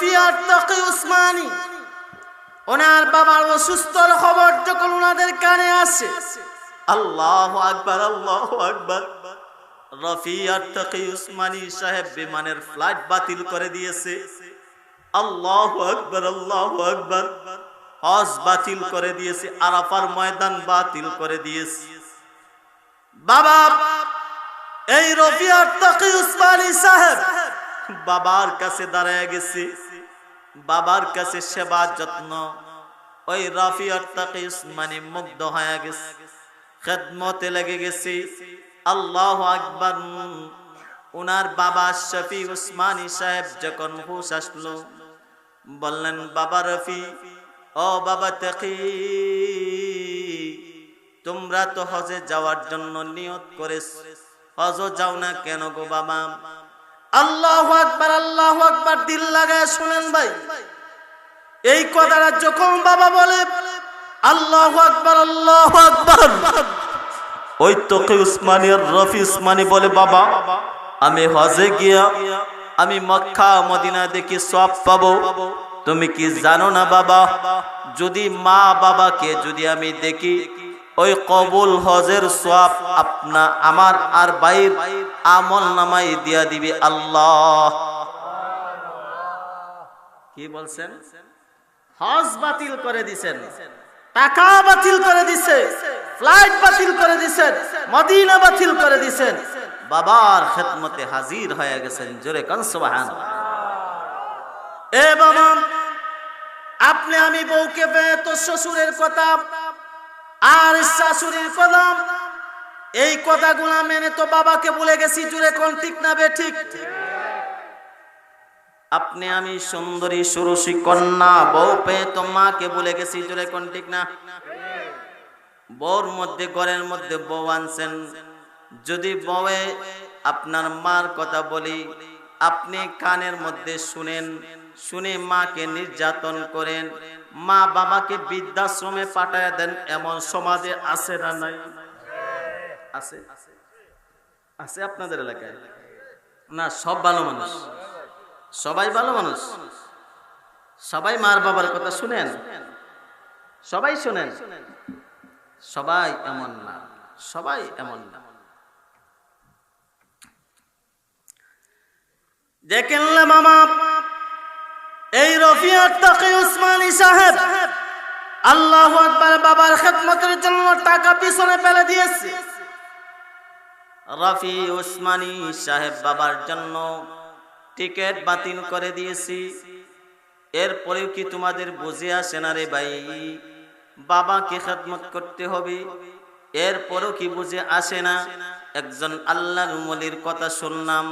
রফিয়াত তাকি উসমানী ওনার বাবার অসুস্থর খবর যখন ওনাদের কানে আসে, আল্লাহু আকবার, আল্লাহু আকবার, রফিয়াত তাকি উসমানী সাহেব বিমানের ফ্লাইট বাতিল করে দিয়েছে। আল্লাহু আকবার, আল্লাহু আকবার, হজ বাতিল করে দিয়েছে, আরাফার ময়দান বাতিল করে দিয়েছে। বাবা এই রফিয়াত তাকি উসমানী সাহেব বাবার কাছে দাঁড়ায় গেছে, বাবার কাছে সেবা যত্ন। ওই রফিয়াত তাকি উসমানী মুগ্ধ হয়ে গেছে, খেদমতে লেগে গেছে। আল্লাহু আকবার। উনার বাবা শফি উসমানী সাহেব যখন হুঁশ আসলো, বললেন, বাবা রফি, ও বাবা তাকি, তোমরা তো হজে যাওয়ার জন্য নিয়ত করেছো, হজ যাও না কেন গো বাবা? আল্লাহু আকবার, আল্লাহু আকবার, দিল লাগায় শুনেন ভাই। এই কথাটা যখন বাবা বলে আল্লাহু আকবার, আল্লাহু আকবার, ওই তাকি উসমানী আর রফি উসমানী বলে, বাবা আমি হজে গিয়া আমি মক্কা মদিনা দেখি সওয়াব পাবো। তুমি কি জানো না বাবা, যদি মা বাবাকে যদি আমি দেখি, ওই কবুল হজের সওয়াব আমার আর ভাইয়ের আমল নামায় দিয়া দিবে আল্লাহ। কি বলছেন? হজ বাতিল করে দিছেন, টাকা বাতিল করে দিছে, ফ্লাইট বাতিল করে দিছেন, মদিনা বাতিল করে দিছেন, বাবার খেদমতে হাজির হয়ে গেছেন। জোরে কান সুবহানাল্লাহ। এ বাবা, আপনি আমি বউকে পেয়ে তো শ্বশুরের কথা আর শাশুড়ির কথা, এই কথাগুলা মেনে তো বাবাকে ভুলে গেছি। জোরে কোন ঠিক না বে ঠিক? আপনি আমি সুন্দরী সুরসী কন্যা বউ পেয়ে তো মাকে ভুলে গেছি। জোরে কোন ঠিক না? বউর মধ্যে, ঘরের মধ্যে বউ আনছেন, যদি বউয়ে আপনার মার কথা বলি, আপনি কানের মধ্যে শুনেন, শুনে মাকে নির্যাতন করেন, মা বাবাকে বৃদ্ধাশ্রমে পাঠায় দেন, এমন সমাজে আছে না নাই? আছে, আছে আপনাদের এলাকায়? না, সব ভালো মানুষ, সবাই ভালো মানুষ, সবাই মার বাবার কথা শুনেন, সবাই শুনেন, সবাই এমন না, সবাই এমন না। দেখেন মামা, এই রফিয়াত তাকি উসমানী সাহেব আল্লাহু আকবার বাবার খেদমতের জন্য টাকা পিছনে ফেলে দিয়েছে। রফি উসমানী সাহেব বাবার জন্য টিকিট বাতিল করে দিয়েছি। এরপরেও কি তোমাদের বুঝে আসে না রে ভাই, বাবাকে খেদমত করতে হবে? এরপরেও কি বুঝে আসে না? একজন আল্লাহর ওলির কথা শুনলাম,